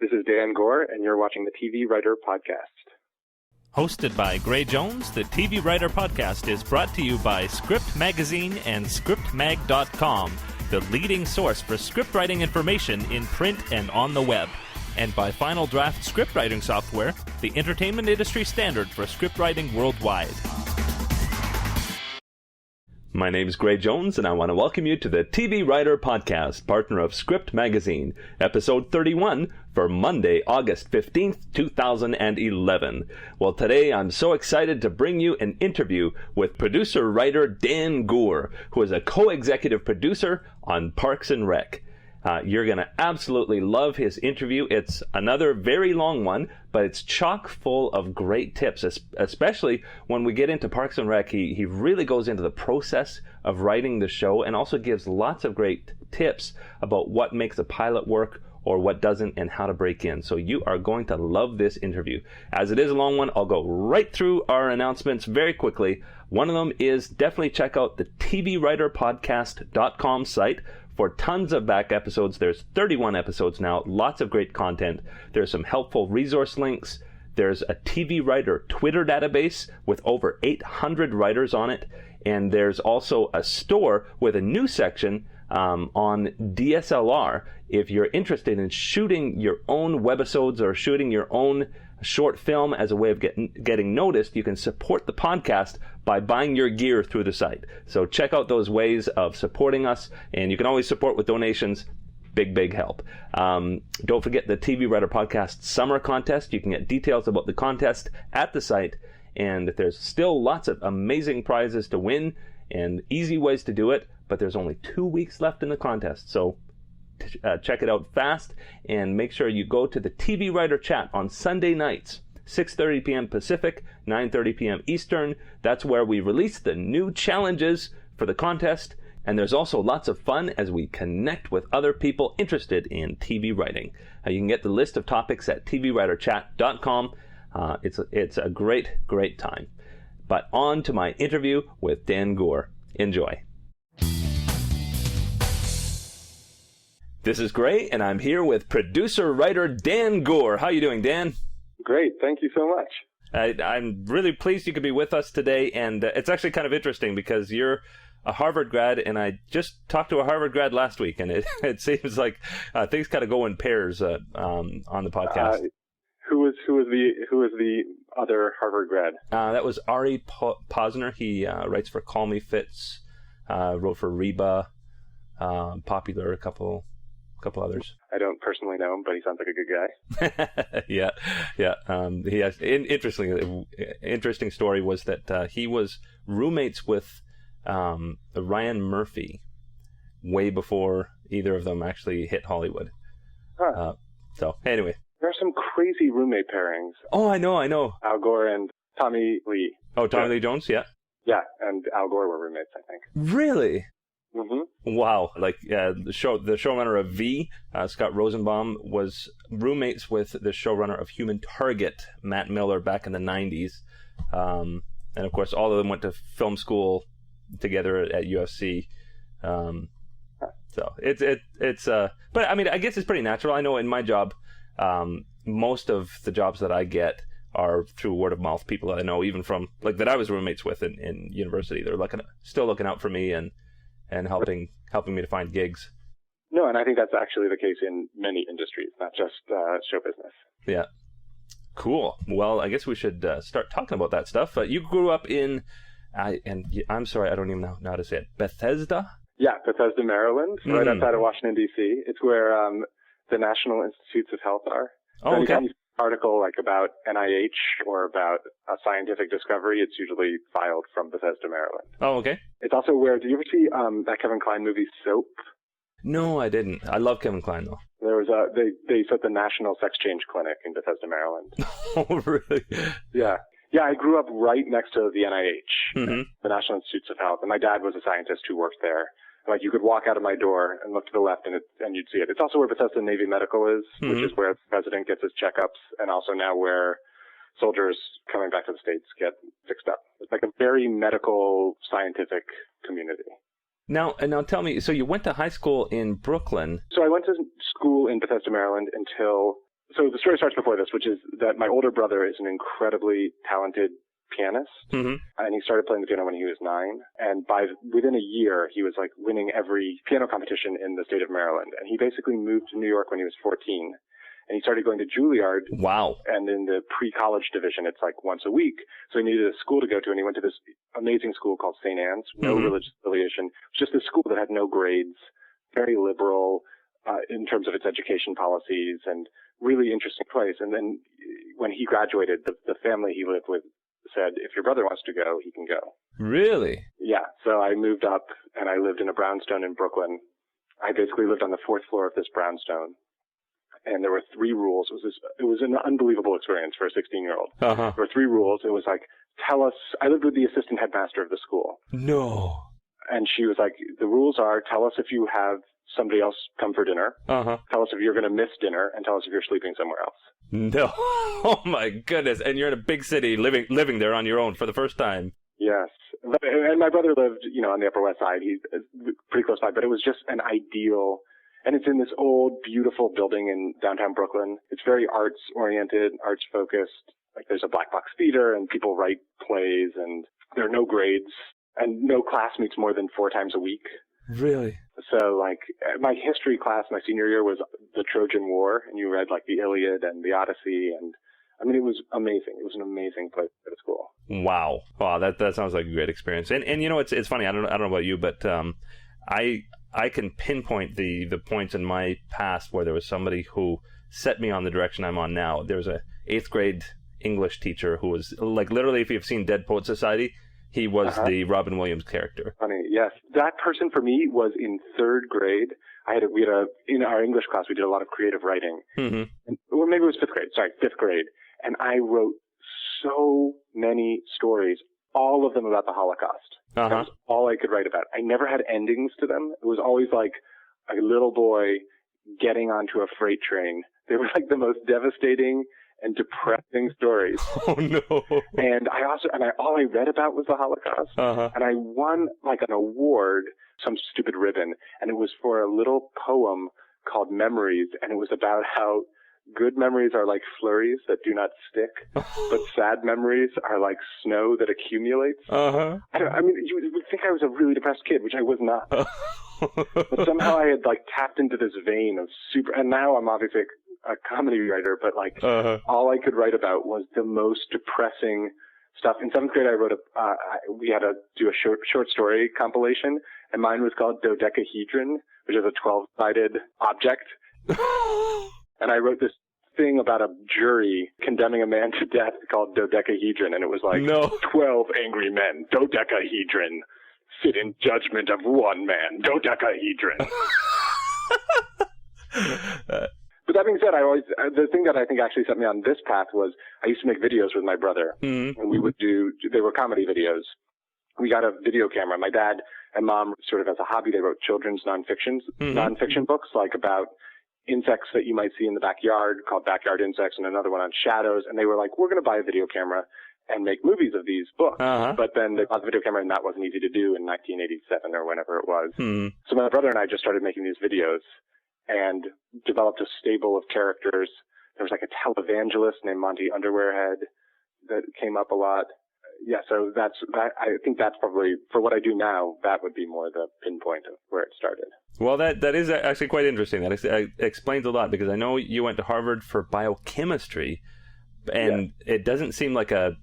This is Dan Goor, and you're watching the TV Writer Podcast. Hosted by Gray Jones, the TV Writer Podcast is brought to you by Script Magazine and ScriptMag.com, the leading source for scriptwriting information in print and on the web. And by Final Draft scriptwriting software, the entertainment industry standard for scriptwriting worldwide. My name is Gray Jones, and I want to welcome you to the TV Writer Podcast, partner of Script Magazine, episode 31 for Monday, August 15th, 2011. Well, today I'm so excited to bring you an interview with producer-writer Dan Goor, who is a co-executive producer on Parks and Rec. You're going to absolutely love his interview. It's another very long one, but it's chock full of great tips, especially when we get into Parks and Rec. He really goes into the process of writing the show and also gives lots of great tips about what makes a pilot work or what doesn't and how to break in. So you are going to love this interview. As it is a long one, I'll go right through our announcements very quickly. One of them is definitely check out the tvwriterpodcast.com site for tons of back episodes. There's 31 episodes now, lots of great content. There's some helpful resource links. There's a TV Writer Twitter database with over 800 writers on it. And there's also a store with a new section on DSLR. If you're interested in shooting your own webisodes or shooting your own short film as a way of getting noticed, you can support the podcast by buying your gear through the site. So check out those ways of supporting us, and you can always support with donations. Big help. Don't forget the TV Writer Podcast Summer Contest. You can get details about the contest at the site, and there's still lots of amazing prizes to win and easy ways to do it, but there's only 2 weeks left in the contest, so check it out fast, and make sure you go to the TV Writer chat on Sunday nights, 6:30 p.m. Pacific, 9:30 p.m. Eastern. That's where we release the new challenges for the contest, and there's also lots of fun as we connect with other people interested in TV writing. You can get the list of topics at tvwriterchat.com. It's a great time. But on to my interview with Dan Goor. Enjoy. This is Gray, and I'm here with producer-writer Dan Goor. How are you doing, Dan? Great. Thank you so much. I'm really pleased you could be with us today, and it's actually kind of interesting because you're a Harvard grad, and I just talked to a Harvard grad last week, and it seems like things kind of go in pairs on the podcast. Who was the other Harvard grad? That was Ari Posner. He writes for Call Me Fitz, wrote for Reba, Popular, a couple others. I don't personally know him, but he sounds like a good guy. Yeah. He has interesting story was that he was roommates with Ryan Murphy way before either of them actually hit Hollywood. Huh. So anyway, there are some crazy roommate pairings. Oh, I know. Al Gore and Tommy Lee. Oh, Tommy Lee Jones, yeah. Yeah, and Al Gore were roommates, I think. Really? Mm-hmm. Wow. Like the showrunner of V, Scott Rosenbaum, was roommates with the showrunner of Human Target, Matt Miller, back in the 90s. And of course, all of them went to film school together at USC. So it's but I mean, I guess it's pretty natural. I know in my job, most of the jobs that I get are through word of mouth. People that I know, even from like that I was roommates with in university. They're still looking out for me and helping me to find gigs. No, and I think that's actually the case in many industries, not just show business. Yeah. Cool. Well, I guess we should start talking about that stuff. You grew up in, I'm sorry, I don't even know how to say it, Bethesda? Yeah, Bethesda, Maryland, right outside of Washington, D.C. It's where the National Institutes of Health are. So okay. Anytime you see an article like about NIH or about a scientific discovery, it's usually filed from Bethesda, Maryland. Oh, okay. It's also where, did you ever see that Kevin Kline movie, Soap? No, I didn't. I love Kevin Kline, though. There was they set the National Sex Change Clinic in Bethesda, Maryland. Oh, really? Yeah. Yeah, I grew up right next to the NIH, the National Institutes of Health, and my dad was a scientist who worked there. Like, you could walk out of my door and look to the left, and you'd see it. It's also where Bethesda Navy Medical is, which is where the president gets his checkups, and also now where soldiers coming back to the States get fixed up. It's like a very medical, scientific community. Now tell me, so you went to high school in Brooklyn. So I went to school in Bethesda, Maryland until So the story starts before this, which is that my older brother is an incredibly talented pianist, and he started playing the piano when he was 9. And within a year, he was like winning every piano competition in the state of Maryland. And he basically moved to New York when he was 14. And he started going to Juilliard. Wow. And in the pre-college division, it's like once a week. So he needed a school to go to, and he went to this amazing school called St. Anne's, no religious affiliation. Just this school that had no grades, very liberal in terms of its education policies, and really interesting place. And then when he graduated, the family he lived with said, if your brother wants to go, he can go. Really? Yeah. So I moved up, and I lived in a brownstone in Brooklyn. I basically lived on the 4th floor of this brownstone. And there were 3 rules. It was an unbelievable experience for a 16-year-old. There were 3 rules. It was like, I lived with the assistant headmaster of the school. No. And she was like, the rules are, tell us if you have somebody else come for dinner. Tell us if you're going to miss dinner, and tell us if you're sleeping somewhere else. No. Oh my goodness. And you're in a big city living there on your own for the first time. Yes. And my brother lived, on the Upper West Side. He's pretty close by, but it was just an ideal. And it's in this old, beautiful building in downtown Brooklyn. It's very arts-oriented, arts-focused. Like, there's a black box theater, and people write plays, and there are no grades, and no class meets more than 4 times a week. Really? So, like, my history class my senior year was the Trojan War, and you read, like, the Iliad and the Odyssey, and, I mean, it was amazing. It was an amazing place to go to school. Wow. Wow, that sounds like a great experience. And it's funny, I don't know about you, but I can pinpoint the points in my past where there was somebody who set me on the direction I'm on now. There was a 8th grade English teacher who was, like, literally, if you've seen Dead Poet Society, he was the Robin Williams character. Funny, yes. That person for me was in 3rd grade. In our English class, we did a lot of creative writing. Or maybe it was 5th grade. And I wrote so many stories, all of them about the Holocaust. That was all I could write about. I never had endings to them. It was always like a little boy getting onto a freight train. They were like the most devastating and depressing stories. Oh no! And all I read about was the Holocaust. And I won like an award, some stupid ribbon, and it was for a little poem called Memories, and it was about how good memories are like flurries that do not stick, but sad memories are like snow that accumulates. I mean, you would think I was a really depressed kid, which I was not. But somehow I had like tapped into this vein of and now I'm obviously a comedy writer, but like all I could write about was the most depressing stuff. In 7th grade, I wrote we had to do a short story compilation, and mine was called Dodecahedron, which is a 12-sided object. And I wrote this thing about a jury condemning a man to death called Dodecahedron, and it was like 12 angry men, Dodecahedron, sit in judgment of one man, Dodecahedron. But that being said, the thing that I think actually set me on this path was I used to make videos with my brother, and they were comedy videos. We got a video camera. My dad and mom, sort of as a hobby, they wrote children's nonfiction books, like about insects that you might see in the backyard called Backyard Insects, and another one on shadows. And they were like, we're going to buy a video camera and make movies of these books. But then they bought the video camera, and that wasn't easy to do in 1987 or whenever it was. So my brother and I just started making these videos and developed a stable of characters. There was like a televangelist named Monty Underwearhead that came up a lot. Yeah, so I think that's probably, for what I do now, that would be more the pinpoint of where it started. Well, that is actually quite interesting. That explains a lot, because I know you went to Harvard for biochemistry, and it doesn't seem like a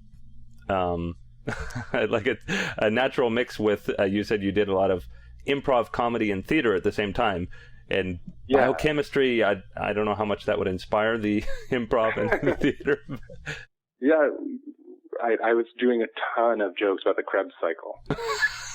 natural mix with, you said you did a lot of improv, comedy, and theater at the same time. And biochemistry, I don't know how much that would inspire the improv and the theater. Yeah, I was doing a ton of jokes about the Krebs cycle.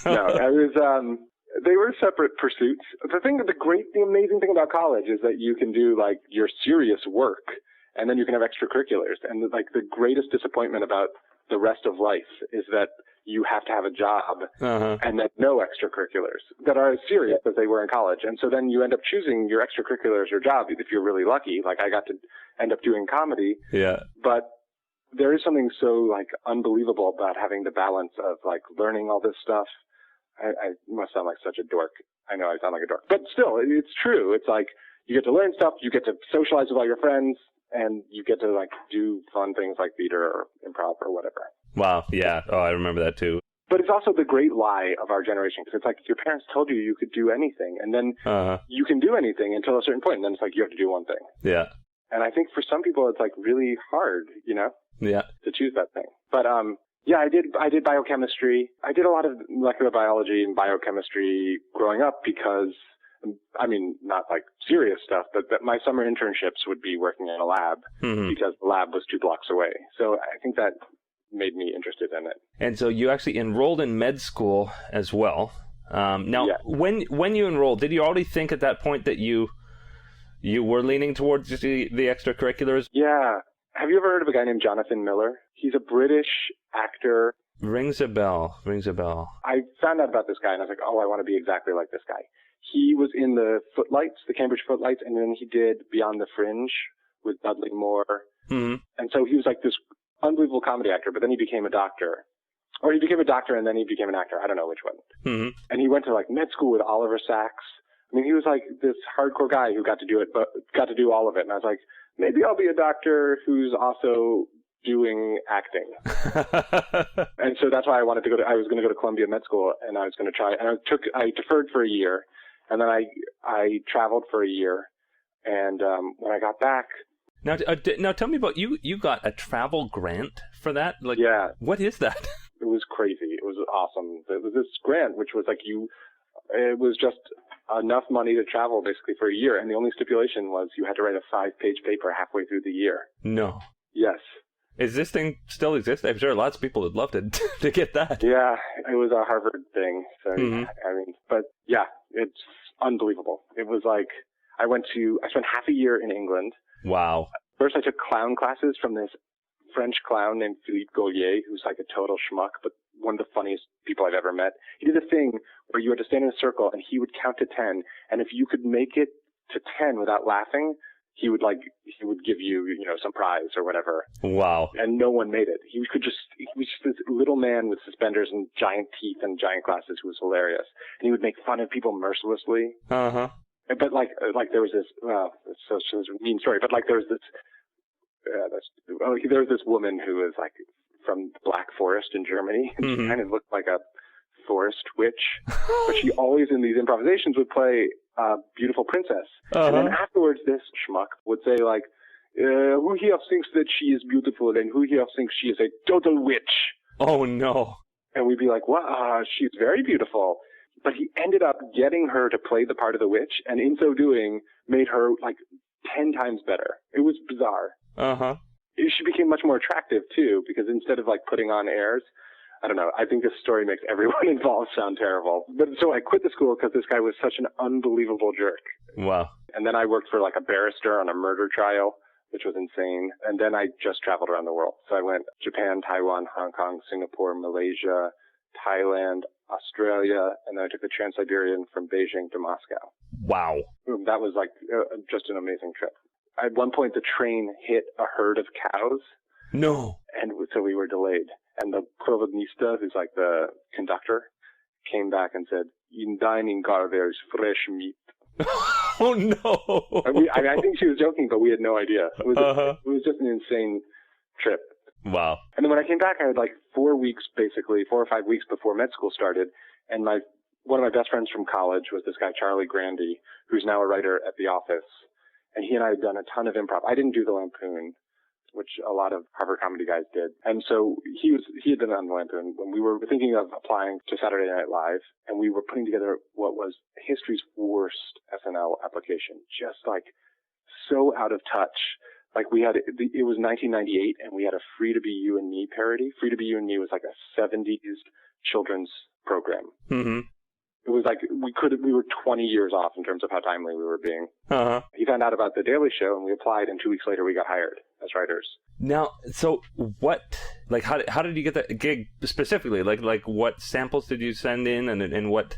No, I was. They were separate pursuits. The amazing thing about college is that you can do like your serious work, and then you can have extracurriculars. And like the greatest disappointment about the rest of life is that you have to have a job and then no extracurriculars that are as serious as they were in college. And so then you end up choosing your extracurriculars or job if you're really lucky. Like I got to end up doing comedy. Yeah. But there is something so like unbelievable about having the balance of like learning all this stuff. I must sound like such a dork. I know I sound like a dork, but still, it's true. It's like you get to learn stuff, you get to socialize with all your friends, and you get to like do fun things like theater or improv or whatever. Wow. Yeah. Oh, I remember that too. But it's also the great lie of our generation, because it's like your parents told you you could do anything, and then you can do anything until a certain point, and then it's like you have to do one thing. Yeah. And I think for some people it's like really hard, Yeah. to choose that thing. But yeah, I did biochemistry. I did a lot of molecular biology and biochemistry growing up because, I mean, not like serious stuff, but my summer internships would be working in a lab because the lab was 2 blocks away. So I think that made me interested in it. And so you actually enrolled in med school as well. Now, when you enrolled, did you already think at that point that you were leaning towards the extracurriculars? Yeah. Have you ever heard of a guy named Jonathan Miller? He's a British actor. Rings a bell. I found out about this guy, and I was like, oh, I want to be exactly like this guy. He was in the Footlights, the Cambridge Footlights, and then he did Beyond the Fringe with Dudley Moore. Mm-hmm. And so he was like this unbelievable comedy actor, but then he became a doctor. Or he became a doctor and then he became an actor. I don't know which one. Mm-hmm. And he went to like med school with Oliver Sacks. I mean, he was like this hardcore guy who got to do it, but got to do all of it. And I was like, maybe I'll be a doctor who's also doing acting. And so that's why I was going to go to Columbia Med School, and I was going to try, and I deferred for a year, and then I traveled for a year. And when I got back, Now tell me about you got a travel grant for that? Like, yeah. What is that? It was crazy. It was awesome. There was this grant, which was like it was just enough money to travel basically for a year. And the only stipulation was you had to write a 5-page paper halfway through the year. No. Yes. Is this thing still exist? I'm sure lots of people would love to get that. Yeah, it was a Harvard thing. So, I mean, but yeah, it's unbelievable. It was like, I spent half a year in England. Wow. First, I took clown classes from this French clown named Philippe Gaulier, who's like a total schmuck, but one of the funniest people I've ever met. He did a thing where you had to stand in a circle and he would count to 10. And if you could make it to 10 without laughing, he would give you, some prize or whatever. Wow. And no one made it. He was just this little man with suspenders and giant teeth and giant glasses who was hilarious. And he would make fun of people mercilessly. Uh-huh. But like there was this, it's a mean story, but like there was this woman who was like from the Black Forest in Germany, and she kind of looked like a forest witch, but she always in these improvisations would play Beautiful Princess. And then afterwards this schmuck would say like, who here thinks that she is beautiful and who here thinks she is a total witch? Oh no. And we'd be like, wow, she's very beautiful. But he ended up getting her to play the part of the witch, and in so doing, made her like 10 times better. It was bizarre. Uh-huh. She became much more attractive, too, because instead of like putting on airs, I don't know, I think this story makes everyone involved sound terrible. But so I quit the school because this guy was such an unbelievable jerk. Wow. And then I worked for like a barrister on a murder trial, which was insane. And then I just traveled around the world. So I went Japan, Taiwan, Hong Kong, Singapore, Malaysia, Thailand, Australia, and then I took the Trans-Siberian from Beijing to Moscow. Wow. That was like just an amazing trip. At one point, the train hit a herd of cows. No. And so we were delayed. And the provodnista, who's like the conductor, came back and said, "In dining car, there's fresh meat." Oh, no. I think she was joking, but we had no idea. It was just an insane trip. Wow. And then when I came back, I had like 4 or 5 weeks before med school started. And one of my best friends from college was this guy, Charlie Grandy, who's now a writer at The Office. And he and I had done a ton of improv. I didn't do the Lampoon, which a lot of Harvard comedy guys did. And so he had been on the Lampoon when we were thinking of applying to Saturday Night Live. And we were putting together what was history's worst SNL application. Just like so out of touch. Like it was 1998 and we had a Free to Be You and Me parody. Free to Be You and Me was like a 70s children's program. Mm-hmm. It was like we were 20 years off in terms of how timely we were being. Uh-huh. He found out about The Daily Show and we applied, and 2 weeks later we got hired as writers. Now, so how did you get that gig specifically? Like what samples did you send in and what,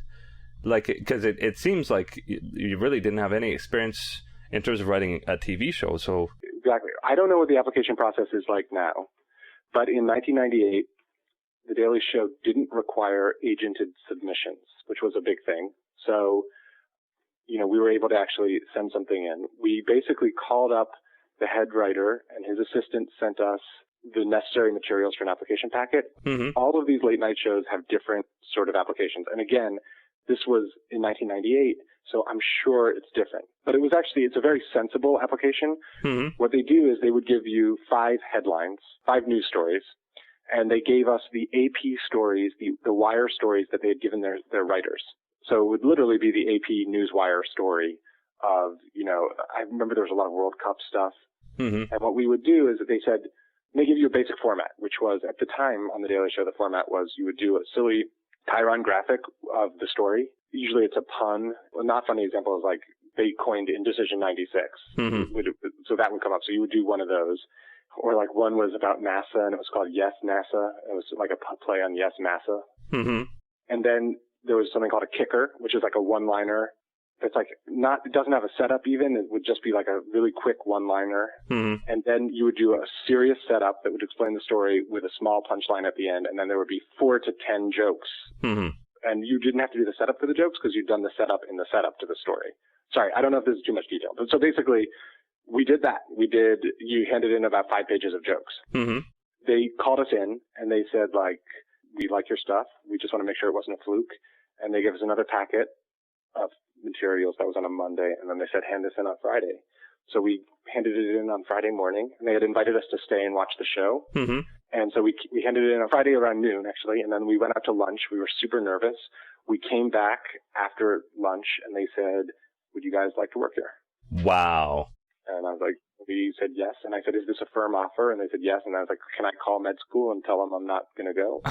because it seems like you really didn't have any experience in terms of writing a TV show, so... Exactly. I don't know what the application process is like now, but in 1998, The Daily Show didn't require agented submissions, which was a big thing. So we were able to actually send something in. We basically called up the head writer, and his assistant sent us the necessary materials for an application packet. Mm-hmm. All of these late night shows have different sort of applications. And again, this was in 1998, so I'm sure it's different. But it's a very sensible application. Mm-hmm. What they do is they would give you 5 headlines, 5 news stories, and they gave us the AP stories, the wire stories that they had given their writers. So it would literally be the AP Newswire story of, I remember there was a lot of World Cup stuff. Mm-hmm. And what we would do is that they give you a basic format, which was, at the time on The Daily Show, the format was you would do a silly Chiron graphic of the story. Usually it's a pun. A not funny example is like they coined Indecision 96. Mm-hmm. So that would come up. So you would do one of those. Or like one was about NASA, and it was called Yes, NASA. It was like a play on Yes, NASA. Mm-hmm. And then there was something called a kicker, which is like a one-liner. It's like it doesn't have a setup even. It would just be like a really quick one-liner. Mm-hmm. And then you would do a serious setup that would explain the story with a small punchline at the end. And then there would be 4 to 10 jokes. Mm-hmm. And you didn't have to do the setup for the jokes because you'd done the setup in the setup to the story. Sorry, I don't know if this is too much detail. But so basically, we did that. You handed in about 5 pages of jokes. Mm-hmm. They called us in and they said, like, we like your stuff. We just want to make sure it wasn't a fluke. And they gave us another packet of materials that was on a Monday. And then they said, hand this in on Friday. So we handed it in on Friday morning, and they had invited us to stay and watch the show. Mm-hmm. And so we handed it in on Friday around noon, actually. And then we went out to lunch. We were super nervous. We came back after lunch and they said, would you guys like to work here? Wow. And I was like, we said yes. And I said, is this a firm offer? And they said yes. And I was like, can I call med school and tell them I'm not going to go?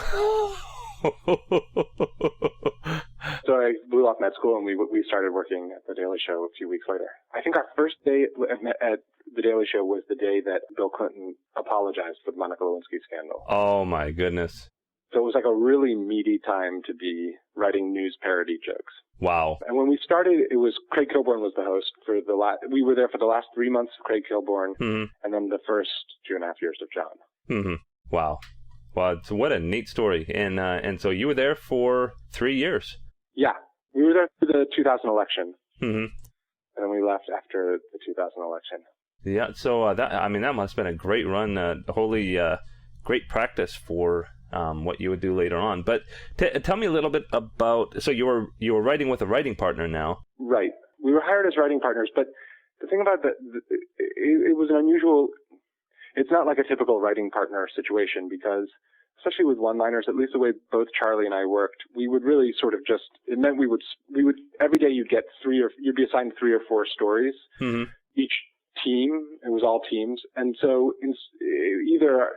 So I blew off med school and we started working at The Daily Show a few weeks later. I think our first day at The Daily Show was the day that Bill Clinton apologized for the Monica Lewinsky scandal. Oh, my goodness. So it was like a really meaty time to be writing news parody jokes. Wow. And when we started, it was Craig Kilborn was the host for we were there for the last 3 months of Craig Kilborn, mm-hmm. and then the first 2.5 years of John. Mm-hmm. Wow. Well, what a neat story. And so you were there for 3 years. Yeah. We were there for the 2000 election. Mm-hmm. And then we left after the 2000 election. Yeah. So that must have been a great run, great practice for what you would do later on. But tell me a little bit about. So you were writing with a writing partner now. Right. We were hired as writing partners, but the thing about it was an unusual. It's not like a typical writing partner situation because, especially with one-liners, at least the way both Charlie and I worked, we would really sort of it meant we would every day you'd be assigned 3 or 4 stories. Mm-hmm. Each team, it was all teams. And so either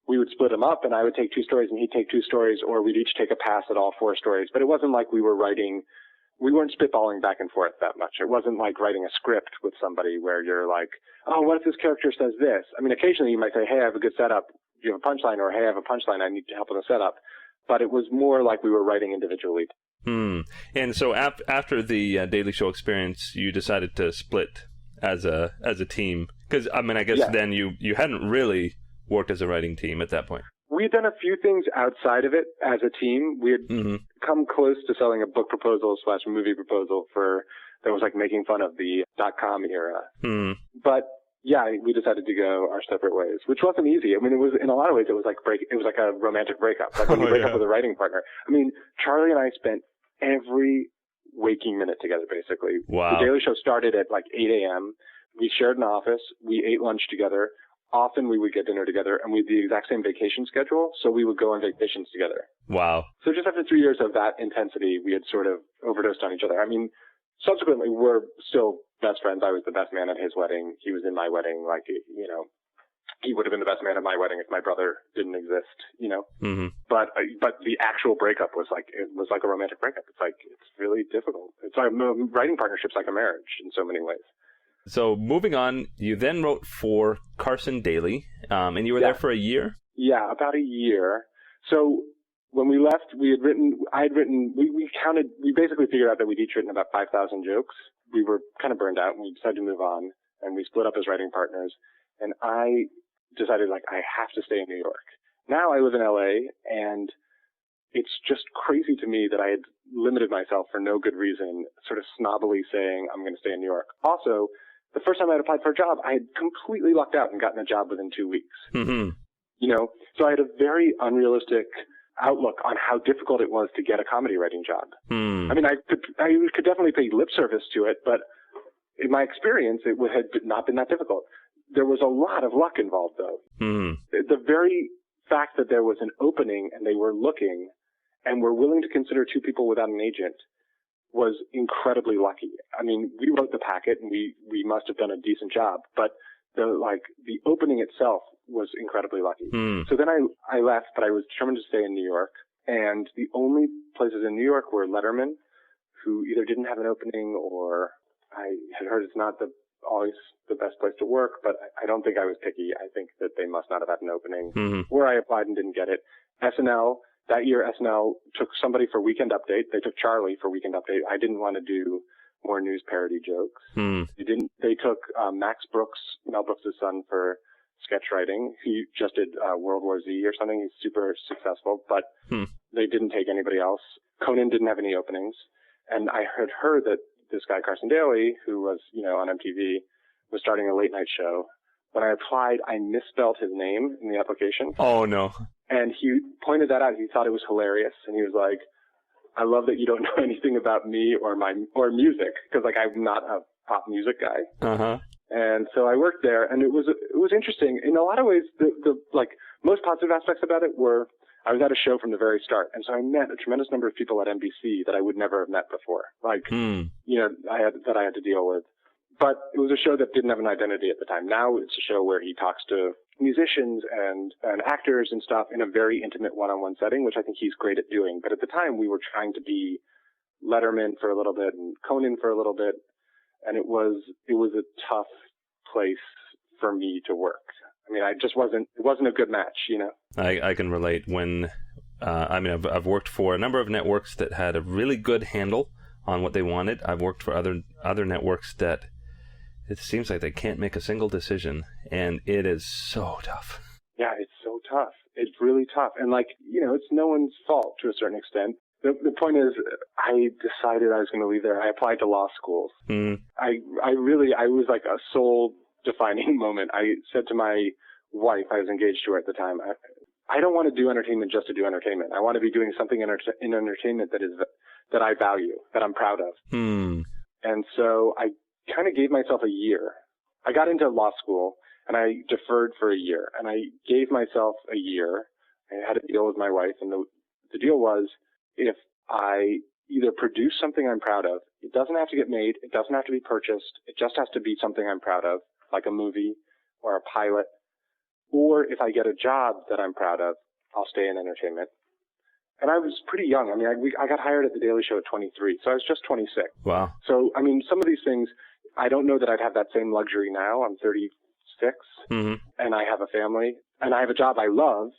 we would split them up and I would take 2 stories and he'd take 2 stories, or we'd each take a pass at all 4 stories. But it wasn't like we weren't spitballing back and forth that much. It wasn't like writing a script with somebody where you're like, oh, what if this character says this? I mean, occasionally you might say, hey, I have a good setup. Do you have a punchline? Or, hey, I have a punchline. I need help with the setup. But it was more like we were writing individually. And so after the Daily Show experience, you decided to split as a team. Because, I mean, I guess then you hadn't really worked as a writing team at that point. We had done a few things outside of it as a team. We had come close to selling a book proposal / movie proposal that was like making fun of the .com era. But yeah, we decided to go our separate ways, which wasn't easy. I mean, it was in a lot of ways it was like a romantic breakup. Like when you break up with a writing partner. I mean, Charlie and I spent every waking minute together, basically. Wow. The Daily Show started at like 8 a.m. We shared an office. We ate lunch together. Often we would get dinner together, and we had the exact same vacation schedule, so we would go on vacations together. Wow. So just after 3 years of that intensity, we had sort of overdosed on each other. I mean, subsequently, we're still best friends. I was the best man at his wedding. He was in my wedding. Like, you know, he would have been the best man at my wedding if my brother didn't exist, you know? But the actual breakup was like a romantic breakup. It's really difficult. It's like writing partnership's like a marriage in so many ways. So moving on, you then wrote for Carson Daly, and you were there for a year? Yeah, about a year. So when we left, we basically figured out that we'd each written about 5,000 jokes. We were kind of burned out, and we decided to move on, and we split up as writing partners. And I decided, like, I have to stay in New York. Now I live in LA, and it's just crazy to me that I had limited myself for no good reason, sort of snobbily saying, I'm going to stay in New York. Also, the first time I had applied for a job, I had completely lucked out and gotten a job within 2 weeks. Mm-hmm. You know, so I had a very unrealistic outlook on how difficult it was to get a comedy writing job. I mean, I could definitely pay lip service to it, but in my experience, it had not been that difficult. There was a lot of luck involved, though. The very fact that there was an opening and they were looking and were willing to consider two people without an agent was incredibly lucky. I mean, we wrote the packet and we must have done a decent job, but the opening itself was incredibly lucky. So then I left, but I was determined to stay in New York. And the only places in New York were Letterman, who either didn't have an opening or I had heard it's not always the best place to work, but I don't think I was picky. I think that they must not have had an opening. Where I applied and didn't get it. SNL, that year SNL took somebody for Weekend Update. They took Charlie for Weekend Update. I didn't want to do more news parody jokes. They took Max Brooks, Mel Brooks' son, for sketch writing. He just did World War Z or something. He's super successful, but they didn't take anybody else. Conan didn't have any openings. And I had heard that this guy, Carson Daly, who was, on MTV, was starting a late night show. When I applied, I misspelled his name in the application. Oh, no. And he pointed that out. He thought it was hilarious. And he was like, I love that you don't know anything about me or music, because I'm not a pop music guy. And so I worked there, and it was interesting in a lot of ways. The most positive aspects about it were I was at a show from the very start, and so I met a tremendous number of people at NBC that I would never have met before. I had to deal with. But it was a show that didn't have an identity at the time. Now it's a show where he talks to musicians and actors and stuff in a very intimate one-on-one setting, which I think he's great at doing. But at the time, we were trying to be Letterman for a little bit and Conan for a little bit, and it was a tough place for me to work. I mean, it wasn't a good match, I can relate when, I've worked for a number of networks that had a really good handle on what they wanted. I've worked for other networks that it seems like they can't make a single decision, and it is so tough. Yeah, it's so tough. It's really tough. And it's no one's fault to a certain extent. The point is, I decided I was going to leave there. I applied to law schools. I was like a soul defining moment. I said to my wife, I was engaged to her at the time, I don't want to do entertainment just to do entertainment. I want to be doing something in entertainment that I value, that I'm proud of. And so I kind of gave myself a year. I got into law school and I deferred for a year, and I gave myself a year. I had a deal with my wife, and the deal was, if I either produce something I'm proud of, it doesn't have to get made, it doesn't have to be purchased, it just has to be something I'm proud of, like a movie or a pilot, or if I get a job that I'm proud of, I'll stay in entertainment. And I was pretty young. I mean, I got hired at The Daily Show at 23, so I was just 26. Wow. So, I mean, some of these things, I don't know that I'd have that same luxury now. I'm 36, and I have a family, and I have a job I love.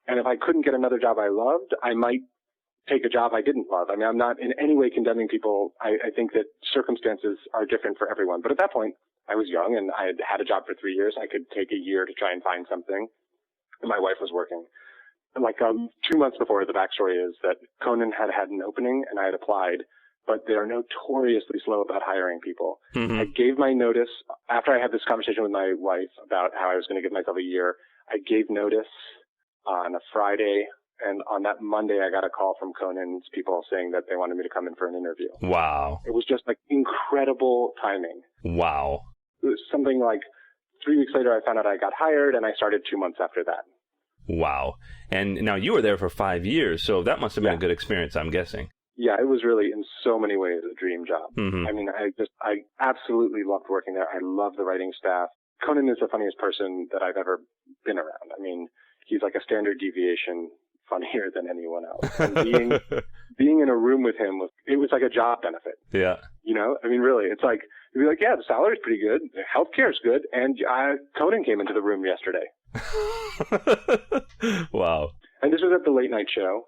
And if I couldn't get another job I loved, I might take a job I didn't love. I mean, I'm not in any way condemning people. I think that circumstances are different for everyone. But at that point, I was young, and I had a job for 3 years. I could take a year to try and find something. And my wife was working. And 2 months before, the backstory is that Conan had an opening, and I had applied, but they're notoriously slow about hiring people. I gave my notice after I had this conversation with my wife about how I was going to give myself a year. I gave notice on a Friday, and on that Monday, I got a call from Conan's people saying that they wanted me to come in for an interview. Wow. It was just incredible timing. Wow. It was something like 3 weeks later, I found out I got hired, and I started 2 months after that. Wow. And now you were there for 5 years, so that must have been a good experience, I'm guessing. Yeah, it was really, in so many ways, a dream job. I mean, I absolutely loved working there. I love the writing staff. Conan is the funniest person that I've ever been around. I mean, he's like a standard deviation funnier than anyone else. And being in a room with him, it was like a job benefit. Yeah. I mean, really, it's like, you'd be like, yeah, the salary's pretty good, the healthcare's good, and Conan came into the room yesterday. Wow. And this was at the late night show,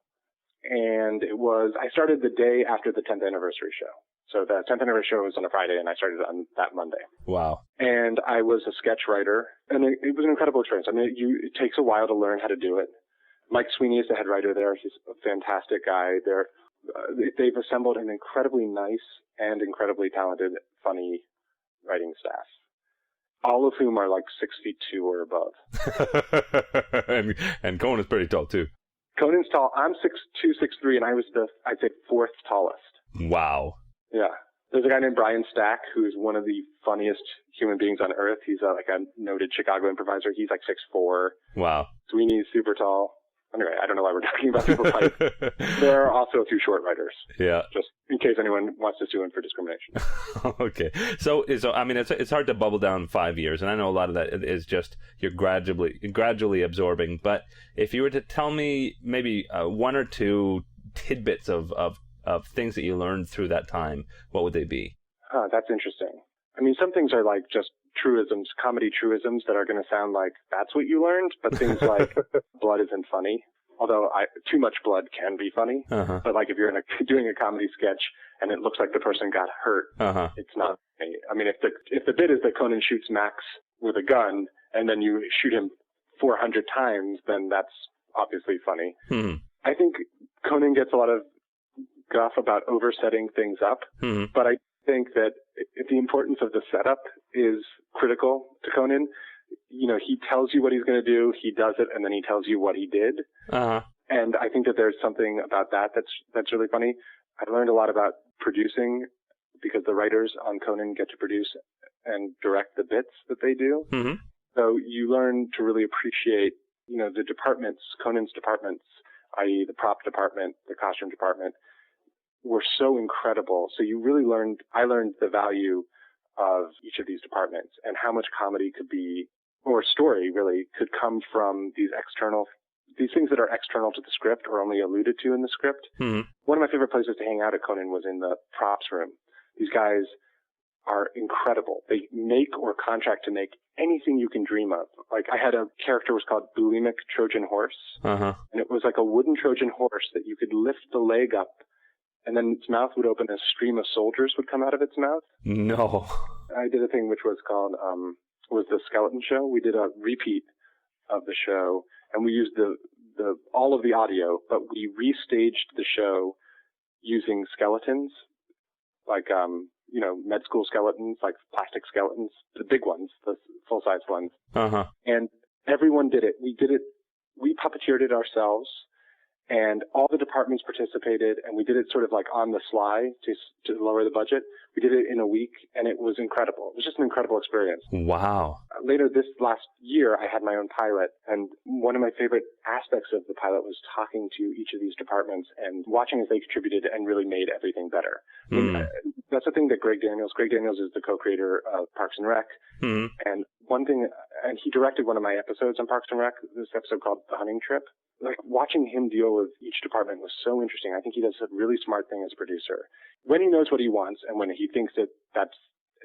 and I started the day after the 10th anniversary show. So the 10th anniversary show was on a Friday, and I started on that Monday. Wow. And I was a sketch writer, and it was an incredible experience. I mean, it takes a while to learn how to do it. Mike Sweeney is the head writer there. He's a fantastic guy. They've assembled an incredibly nice and incredibly talented, funny writing staff, all of whom are like 6'2" or above. and Conan is pretty tall too. Conan's tall. I'm 6'2", 6'3", and I was I'd say fourth tallest. Wow. Yeah. There's a guy named Brian Stack who's one of the funniest human beings on earth. He's like a noted Chicago improviser. He's like 6'4". Wow. Sweeney's super tall. Anyway, I don't know why we're talking about people's height. There are also a few short writers. Yeah. Just in case anyone wants to sue him for discrimination. Okay. So I mean, it's hard to bubble down 5 years, and I know a lot of that is just you're gradually absorbing. But if you were to tell me maybe one or two tidbits of things that you learned through that time, what would they be? That's interesting. I mean, some things are like just truisms, comedy truisms that are going to sound like that's what you learned, but things like blood isn't funny. Although too much blood can be funny. Uh-huh. But like if you're doing a comedy sketch and it looks like the person got hurt, it's not funny. I mean, if the bit is that Conan shoots Max with a gun and then you shoot him 400 times, then that's obviously funny. I think Conan gets a lot of guff about oversetting things up, but I think that the importance of the setup is critical to Conan. You know, he tells you what he's going to do, he does it, and then he tells you what he did. And I think that there's something about that's really funny. I learned a lot about producing because the writers on Conan get to produce and direct the bits that they do. So you learn to really appreciate, you know, the departments, Conan's departments, i.e. the prop department, the costume department, were so incredible. So I learned the value of each of these departments and how much comedy could be, or story really, could come from these things that are external to the script or only alluded to in the script. One of my favorite places to hang out at Conan was in the props room. These guys are incredible. They make or contract to make anything you can dream of. Like I had a character was called Bulimic Trojan Horse, and it was like a wooden Trojan horse that you could lift the leg up and then its mouth would open and a stream of soldiers would come out of its mouth. No. I did a thing which was called, was the Skeleton Show. We did a repeat of the show, and we used all of the audio, but we restaged the show using skeletons, like, you know, med school skeletons, like plastic skeletons, the big ones, the full-size ones. And everyone did it. We puppeteered it ourselves. And all the departments participated, and we did it sort of like on the sly to lower the budget. We did it in a week, and it was incredible. It was just an incredible experience. Wow. Later this last year, I had my own pilot, and one of my favorite aspects of the pilot was talking to each of these departments and watching as they contributed and really made everything better. I mean, that's the thing that Greg Daniels is the co-creator of Parks and Rec, and one thing, and he directed one of my episodes on Parks and Rec, this episode called The Hunting Trip. Like watching him deal with each department was so interesting. I think he does a really smart thing as a producer. When he knows what he wants and when he thinks that that's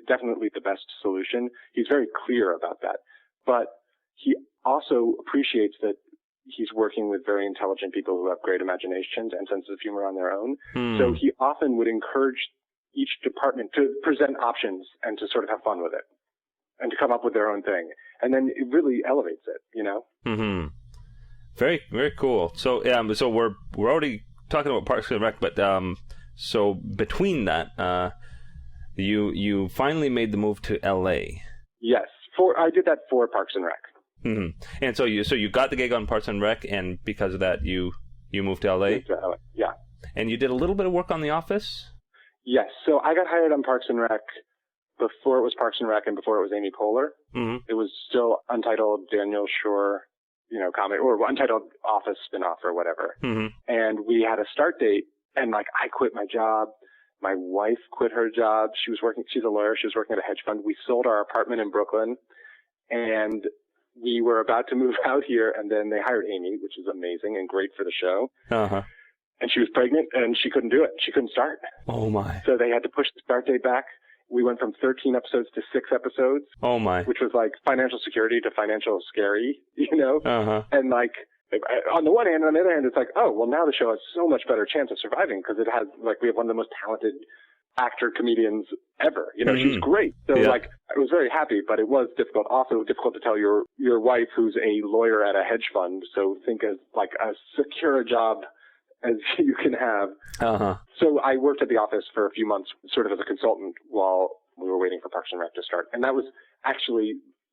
definitely the best solution, he's very clear about that. But he also appreciates that he's working with very intelligent people who have great imaginations and sense of humor on their own. So he often would encourage each department to present options and to sort of have fun with it and to come up with their own thing. And then it really elevates it, you know? Very, very cool. So, so we're already talking about Parks and Rec, but so between that, you finally made the move to L.A. Yes, I did that for Parks and Rec. And so you got the gig on Parks and Rec, and because of that, you moved to L.A. Moved to LA. Yeah. And you did a little bit of work on The Office. Yes. So I got hired on Parks and Rec before it was Parks and Rec and before it was Amy Poehler. It was still untitled Daniel Schorr, you know, comedy, or untitled Office spinoff or whatever. And we had a start date, and like I quit my job. My wife quit her job. She's a lawyer. She was working at a hedge fund. We sold our apartment in Brooklyn, and we were about to move out here, and then they hired Amy, which is amazing and great for the show. And she was pregnant, and she couldn't do it. She couldn't start. Oh, my. So they had to push the start date back. We went from 13 episodes to 6 episodes. Oh, my. Which was like financial security to financial scary, you know? And like, on the one hand, on the other hand, it's like, oh, well, now the show has so much better chance of surviving because it has, like, we have one of the most talented actor comedians ever. You know, she's great. So like, I was very happy, but it was difficult. Also difficult to tell your wife, who's a lawyer at a hedge fund. So think as like as secure a job as you can have. So I worked at the office for a few months, sort of as a consultant while we were waiting for Parks and Rec to start. And that was actually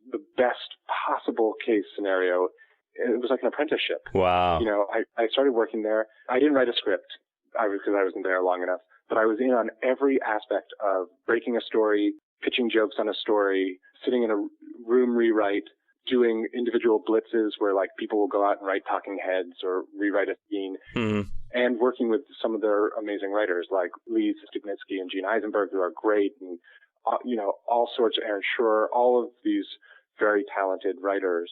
the best possible case scenario. It was like an apprenticeship. Wow. You know, I started working there. I didn't write a script because I wasn't there long enough, but I was in on every aspect of breaking a story, pitching jokes on a story, sitting in a room rewrite, doing individual blitzes where like people will go out and write talking heads or rewrite a scene, and working with some of their amazing writers like Lee Stignitsky and Gene Eisenberg, who are great, and you know, all sorts of Aaron Schur, all of these very talented writers.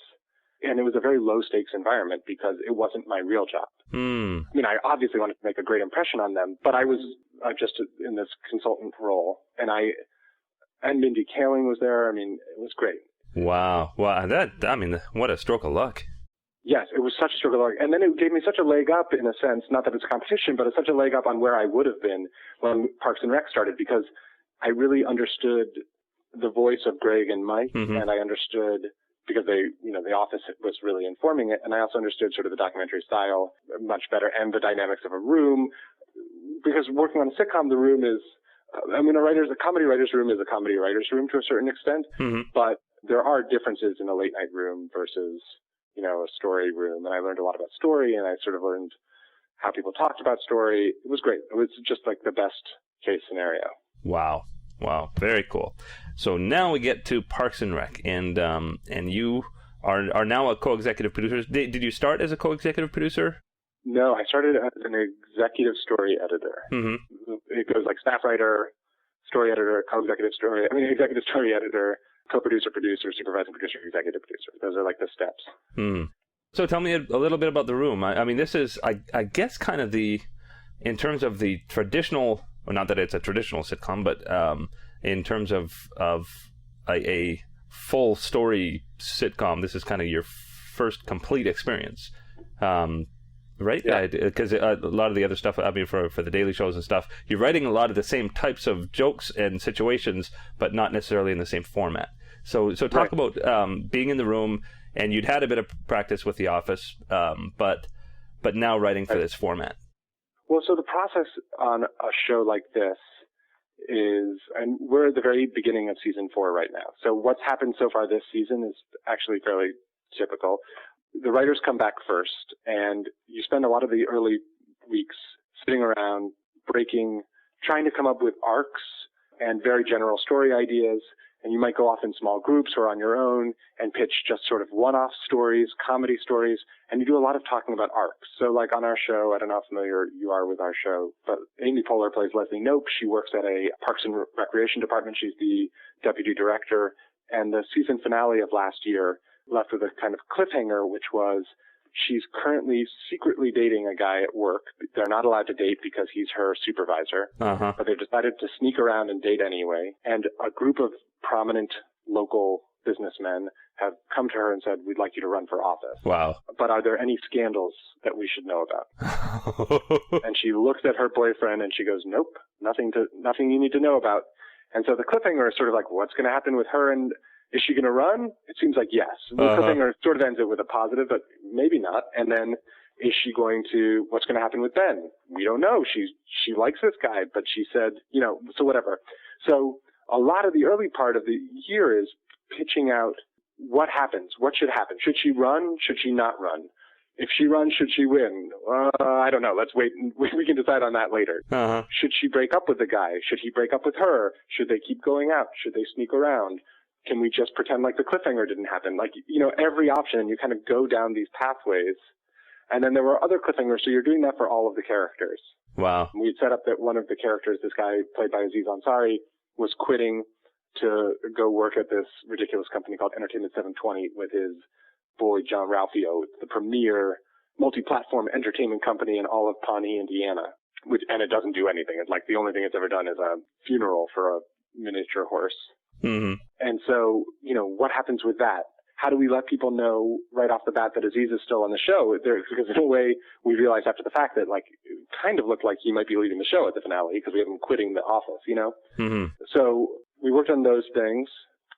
And it was a very low stakes environment because it wasn't my real job. I mean, I obviously wanted to make a great impression on them, but I was just in this consultant role, and Mindy Kaling was there. I mean, it was great. Wow. I mean, what a stroke of luck. Yes, it was such a stroke of luck. And then it gave me such a leg up in a sense, not that it's a competition, but it's such a leg up on where I would have been when Parks and Rec started, because I really understood the voice of Greg and Mike, and I understood because the office was really informing it. And I also understood sort of the documentary style much better and the dynamics of a room, because working on a sitcom, the room is, a comedy writer's room is a comedy writer's room to a certain extent, but there are differences in a late night room versus, you know, a story room. And I learned a lot about story, and I sort of learned how people talked about story. It was great. It was just like the best case scenario. Wow. Very cool. So now we get to Parks and Rec, and you are now a co-executive producer. Did you start as a co-executive producer? No, I started as an executive story editor. It goes like staff writer, story editor, executive story editor, co-producer, producer, supervising producer, executive producer. Those are like the steps. So tell me a little bit about The Room. I mean, this is, I guess, kind of in terms of the traditional, well, not that it's a traditional sitcom, but in terms of a full story sitcom, this is kind of your first complete experience. Right? Because a lot of the other stuff, I mean, for the daily shows and stuff, you're writing a lot of the same types of jokes and situations, but not necessarily in the same format. So talk about being in The Room, and you'd had a bit of practice with The Office, but now writing for this format. Well, so the process on a show like this is, and we're at the very beginning of season 4 right now. So what's happened so far this season is actually fairly typical. The writers come back first, and you spend a lot of the early weeks sitting around trying to come up with arcs and very general story ideas. And you might go off in small groups or on your own and pitch just sort of one-off stories, comedy stories, and you do a lot of talking about arcs. So like on our show, I don't know how familiar you are with our show, but Amy Poehler plays Leslie Knope. She works at a Parks and Recreation department. She's the deputy director. And the season finale of last year left with a kind of cliffhanger, which was she's currently secretly dating a guy at work. They're not allowed to date because he's her supervisor, but they've decided to sneak around and date anyway. And a group of prominent local businessmen have come to her and said, "We'd like you to run for office." Wow. But are there any scandals that we should know about? And she looks at her boyfriend and she goes, "Nope, nothing you need to know about." And so the cliffhanger is sort of like, what's going to happen with her, and is she going to run? It seems like yes. The cliffhanger sort of ends it with a positive, but maybe not. And then what's going to happen with Ben? We don't know. She likes this guy, but she said, so whatever. So a lot of the early part of the year is pitching out what happens, what should happen. Should she run? Should she not run? If she runs, should she win? I don't know. Let's wait. We can decide on that later. Should she break up with the guy? Should he break up with her? Should they keep going out? Should they sneak around? Can we just pretend like the cliffhanger didn't happen? Like, every option, you kind of go down these pathways. And then there were other cliffhangers, so you're doing that for all of the characters. Wow. We had set up that one of the characters, this guy played by Aziz Ansari, was quitting to go work at this ridiculous company called Entertainment 720 with his boy, John Ralphio. It's the premier multi-platform entertainment company in all of Pawnee, Indiana. And it doesn't do anything. It's like the only thing it's ever done is a funeral for a miniature horse. And so, what happens with that? how do we let people know right off the bat that Aziz is still on the show? Because in a way, we realized after the fact that like it kind of looked like he might be leaving the show at the finale because we have him quitting the office, you know? Mm-hmm. So we worked on those things.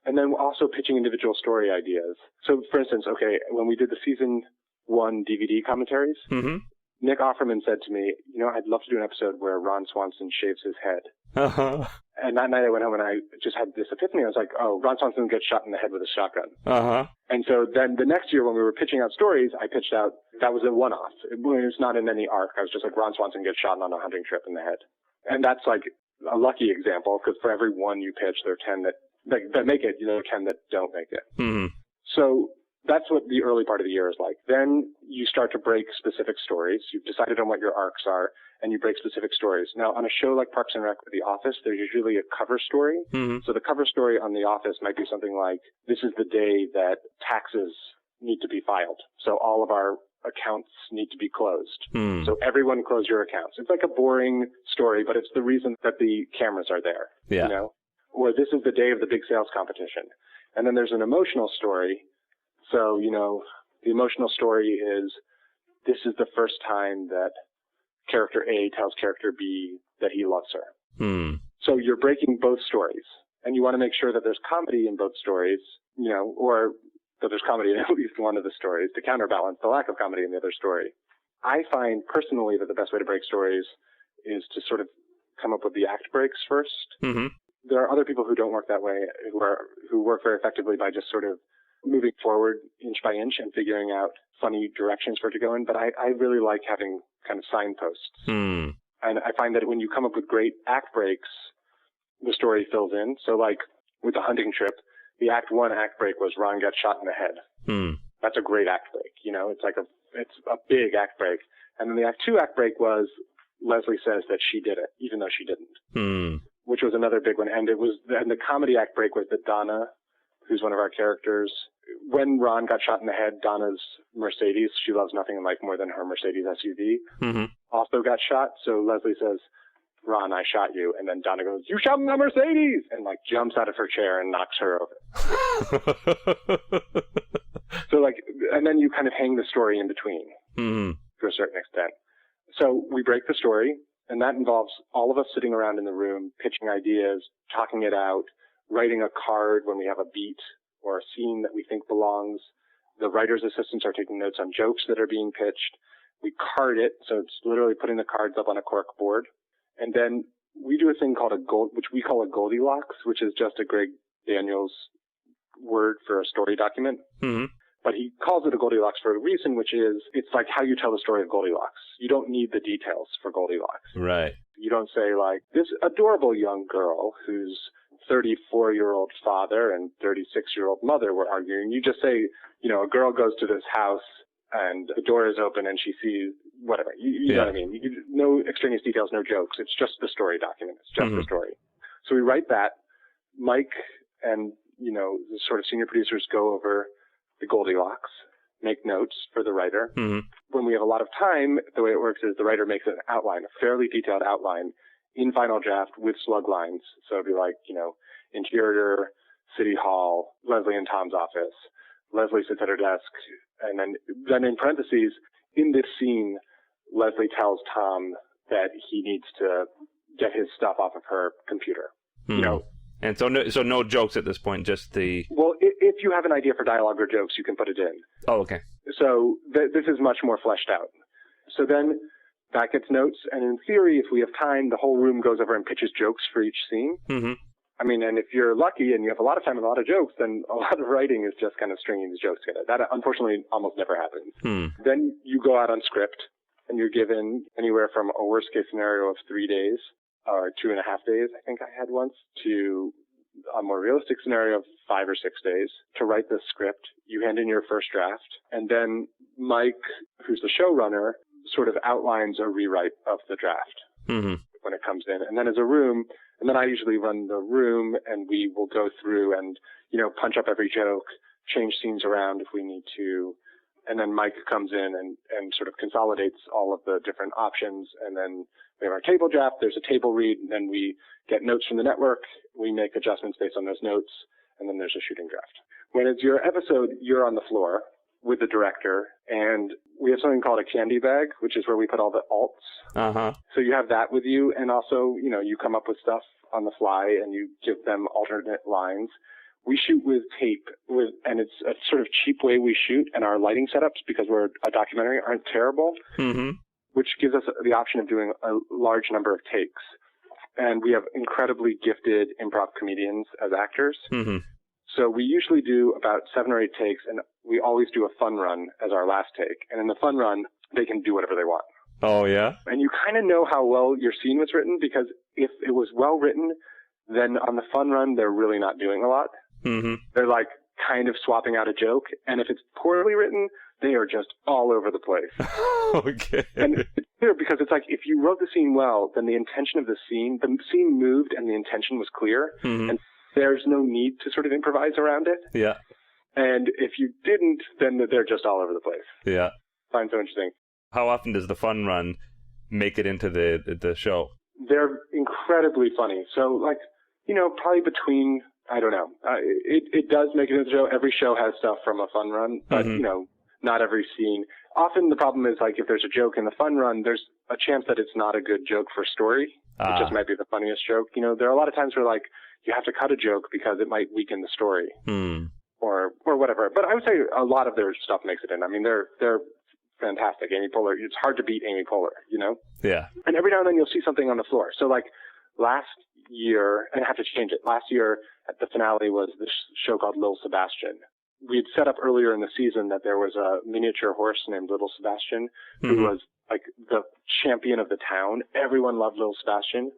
And then also pitching individual story ideas. So, for instance, okay, when we did the season 1 DVD commentaries, mm-hmm. Nick Offerman said to me, you know, I'd love to do an episode where Ron Swanson shaves his head. Uh-huh. And that night I went home and I just had this epiphany. I was like, oh, Ron Swanson gets shot in the head with a shotgun. Uh-huh. And so then the next year when we were pitching out stories, I pitched out, that was a one-off. It was not in any arc. I was just like, Ron Swanson gets shot on a hunting trip in the head. And that's like a lucky example because for every one you pitch, there are 10 that make it, you know, 10 that don't make it. Mm-hmm. So that's what the early part of the year is like. Then you start to break specific stories. You've decided on what your arcs are, and you break specific stories. Now, on a show like Parks and Rec or The Office, there's usually a cover story. Mm-hmm. So the cover story on The Office might be something like, this is the day that taxes need to be filed. So all of our accounts need to be closed. Mm. So everyone close your accounts. It's like a boring story, but it's the reason that the cameras are there. Yeah. You know? Or this is the day of the big sales competition. And then there's an emotional story. So, you know, the emotional story is, this is the first time that character A tells character B that he loves her. Mm. So you're breaking both stories. And you want to make sure that there's comedy in both stories, you know, or that there's comedy in at least one of the stories to counterbalance the lack of comedy in the other story. I find personally that the best way to break stories is to sort of come up with the act breaks first. Mm-hmm. There are other people who don't work that way, who work very effectively by just sort of moving forward inch by inch and figuring out funny directions for it to go in. But I really like having kind of signposts. Mm. And I find that when you come up with great act breaks, the story fills in. So like with the hunting trip, the act 1 act break was Ron got shot in the head. Mm. That's a great act break. You know, it's a big act break. And then the act 2 act break was Leslie says that she did it, even though she didn't. Mm. Which was another big one. And the comedy act break was that Donna, who's one of our characters, when Ron got shot in the head, Donna's Mercedes, she loves nothing in life more than her Mercedes SUV, mm-hmm. also got shot. So Leslie says, Ron, I shot you. And then Donna goes, you shot my Mercedes! And like jumps out of her chair and knocks her over. So like, and then you kind of hang the story in between mm-hmm. to a certain extent. So we break the story, and that involves all of us sitting around in the room, pitching ideas, talking it out, writing a card when we have a beat or a scene that we think belongs. The writer's assistants are taking notes on jokes that are being pitched. We card it, so it's literally putting the cards up on a cork board. And then we do a thing called which we call a Goldilocks, which is just a Greg Daniels word for a story document. Mm-hmm. But he calls it a Goldilocks for a reason, which is it's like how you tell the story of Goldilocks. You don't need the details for Goldilocks. Right. You don't say like, this adorable young girl whose 34-year-old father and 36-year-old mother were arguing. You just say, you know, a girl goes to this house and the door is open and she sees whatever. You know what I mean? No extraneous details, no jokes. It's just the story document. It's just mm-hmm. the story. So we write that. Mike and, you know, the sort of senior producers go over the Goldilocks, make notes for the writer. Mm-hmm. When we have a lot of time, the way it works is the writer makes an outline, a fairly detailed outline in final draft with slug lines. So it'd be like, you know, interior, city hall, Leslie and Tom's office. Leslie sits at her desk, and then in parentheses, in this scene, Leslie tells Tom that he needs to get his stuff off of her computer. Mm. You know. And so no jokes at this point, just the... Well, if you have an idea for dialogue or jokes, you can put it in. Oh, okay. So this is much more fleshed out. So then that gets notes, and in theory, if we have time, the whole room goes over and pitches jokes for each scene. Mm-hmm. I mean, and if you're lucky and you have a lot of time and a lot of jokes, then a lot of writing is just kind of stringing these jokes together. That unfortunately almost never happens. Then you go out on script, and you're given anywhere from a worst-case scenario of 3 days or 2.5 days, I think I had once, to a more realistic scenario of 5 or 6 days to write the script. You hand in your first draft, and then Mike, who's the showrunner, sort of outlines a rewrite of the draft when it comes in. And then as a room, and then I usually run the room, and we will go through and, you know, punch up every joke, change scenes around if we need to. And then Mike comes in and sort of consolidates all of the different options. And then we have our table draft. There's a table read. And then we get notes from the network. We make adjustments based on those notes. And then there's a shooting draft. When it's your episode, you're on the floor with the director, and we have something called a candy bag, which is where we put all the alts. Uh-huh. So you have that with you, and also, you come up with stuff on the fly, and you give them alternate lines. We shoot with tape, and it's a sort of cheap way we shoot, and our lighting setups, because we're a documentary, aren't terrible, which gives us the option of doing a large number of takes. And we have incredibly gifted improv comedians as actors. So we usually do about 7 or 8 takes, and we always do a fun run as our last take. And in the fun run, they can do whatever they want. Oh, yeah? And you kind of know how well your scene was written, because if it was well written, then on the fun run, they're really not doing a lot. They're like kind of swapping out a joke. And if it's poorly written, they are just all over the place. Okay. And it's clear because it's like if you wrote the scene well, then the intention of the scene moved and the intention was clear. And there's no need to sort of improvise around it. Yeah. And if you didn't, then they're just all over the place. Yeah. I find so interesting. How often does the fun run make it into the show? They're incredibly funny. So, like, probably between, I don't know. It does make it into the show. Every show has stuff from a fun run, but, not every scene. Often the problem is, like, if there's a joke in the fun run, there's a chance that it's not a good joke for story. It just might be the funniest joke. There are a lot of times where, like, you have to cut a joke because it might weaken the story or whatever. But I would say a lot of their stuff makes it in. I mean, they're fantastic. Amy Poehler, it's hard to beat Amy Poehler, Yeah. And every now and then you'll see something on the floor. So like last year, and I have to change it, last year at the finale was this show called Little Sebastian. We had set up earlier in the season that there was a miniature horse named Little Sebastian who was like the champion of the town. Everyone loved Little Sebastian.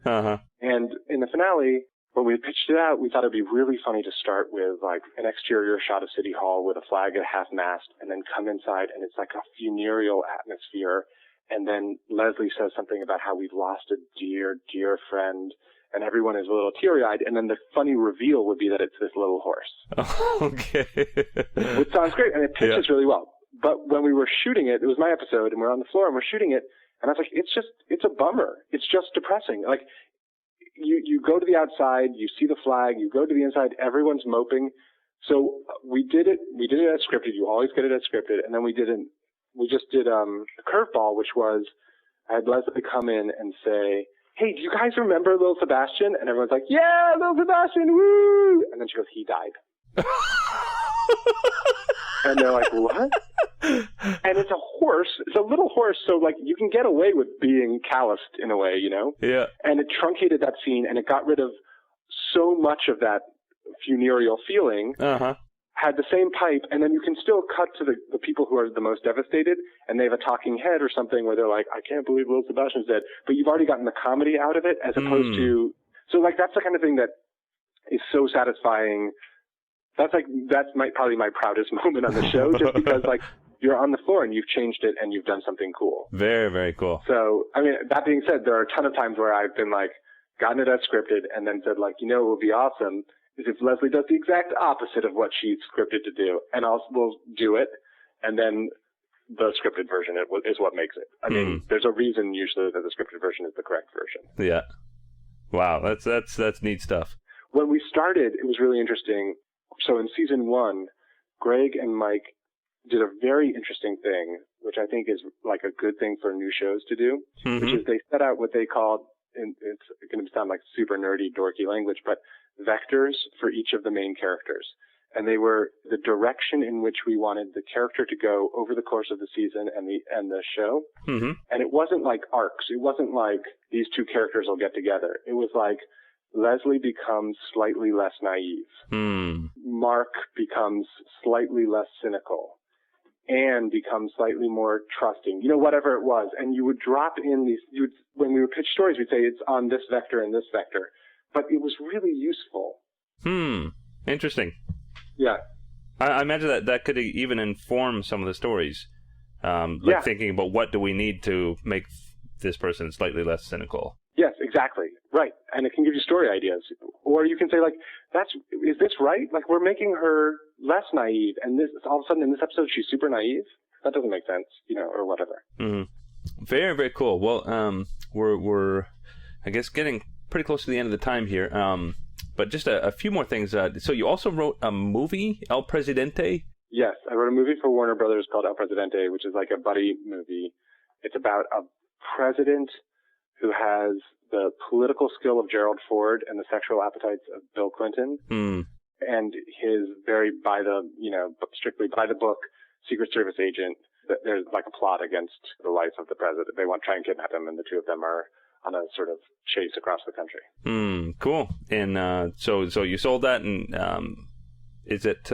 And in the finale, when we pitched it out, we thought it'd be really funny to start with like an exterior shot of City Hall with a flag at half-mast and then come inside and it's like a funereal atmosphere. And then Leslie says something about how we've lost a dear, dear friend and everyone is a little teary-eyed. And then the funny reveal would be that it's this little horse. Okay. Which sounds great. And it pitches really well. But when we were shooting it, it was my episode and we're on the floor and we're shooting it. And I was like, it's a bummer. It's just depressing. Like, you go to the outside, you see the flag, you go to the inside, everyone's moping. So we did it as scripted. You always get it as scripted. And then we just did a curveball, which was I had Leslie come in and say, hey, do you guys remember Little Sebastian? And everyone's like, yeah, Little Sebastian, woo! And then she goes, he died. And they're like, what? And it's a horse. It's a little horse, so like you can get away with being calloused in a way, Yeah. And it truncated that scene, and it got rid of so much of that funereal feeling. Had the same pipe, and then you can still cut to the people who are the most devastated, and they have a talking head or something where they're like, I can't believe Little Sebastian's dead. But you've already gotten the comedy out of it, as opposed to... So, like, that's the kind of thing that is so satisfying. That's probably my proudest moment on the show, just because, like, you're on the floor and you've changed it and you've done something cool. Very, very cool. So, I mean, that being said, there are a ton of times where I've been, like, gotten it as scripted and then said, like, what would be awesome is if Leslie does the exact opposite of what she's scripted to do, and we'll do it, and then the scripted version is what makes it. I mean, there's a reason usually that the scripted version is the correct version. Yeah. Wow, that's neat stuff. When we started, it was really interesting. So in season 1, Greg and Mike did a very interesting thing, which I think is like a good thing for new shows to do, which is they set out what they called, and it's going to sound like super nerdy, dorky language, but vectors for each of the main characters. And they were the direction in which we wanted the character to go over the course of the season and the show. And it wasn't like arcs. It wasn't like these two characters will get together. It was like Leslie becomes slightly less naive. Mark becomes slightly less cynical. Anne becomes slightly more trusting, whatever it was. And you would drop in these, when we would pitch stories, we'd say it's on this vector and this vector. But it was really useful. Interesting. Yeah. I imagine that could even inform some of the stories. Thinking about what do we need to make this person slightly less cynical. Yes, exactly. Right. And it can give you story ideas. Or you can say, like, is this right? Like, we're making her less naive, and this all of a sudden in this episode she's super naive? That doesn't make sense, or whatever. Very, very cool. Well, we're I guess getting pretty close to the end of the time here. But just a few more things. So you also wrote a movie, El Presidente? Yes, I wrote a movie for Warner Brothers called El Presidente, which is like a buddy movie. It's about a president who has the political skill of Gerald Ford and the sexual appetites of Bill Clinton. And his strictly by the book Secret Service agent. There's like a plot against the life of the president. They want to try and kidnap him, and the two of them are on a sort of chase across the country. Cool. And so you sold that, and is it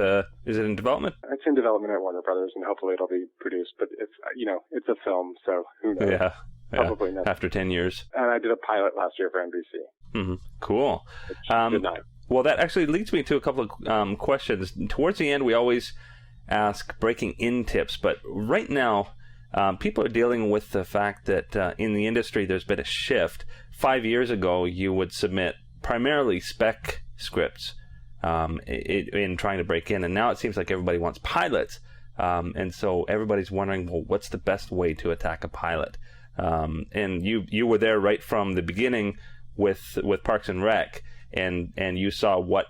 in development? It's in development at Warner Brothers, and hopefully it'll be produced. But it's a film, so who knows? Yeah. Probably not. After 10 years. And I did a pilot last year for NBC. Cool. Good night. Well, that actually leads me to a couple of questions. Towards the end, we always ask breaking in tips, but right now, people are dealing with the fact that in the industry there's been a shift. 5 years ago, you would submit primarily spec scripts in trying to break in, and now it seems like everybody wants pilots, and so everybody's wondering, well, what's the best way to attack a pilot? And you were there right from the beginning with Parks and Rec, and you saw what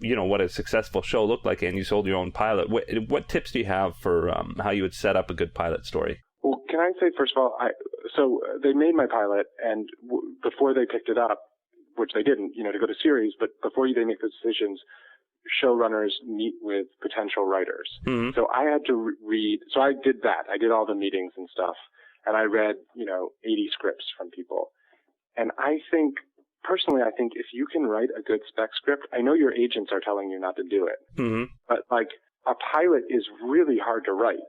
a successful show looked like, and you sold your own pilot. What tips do you have for how you would set up a good pilot story? Well, can I say, first of all, so they made my pilot, and before they picked it up, which they didn't, to go to series, but before they make the decisions, showrunners meet with potential writers. So I had to read, so I did that. I did all the meetings and stuff, and I read, 80 scripts from people. And personally, I think if you can write a good spec script, I know your agents are telling you not to do it, but a pilot is really hard to write.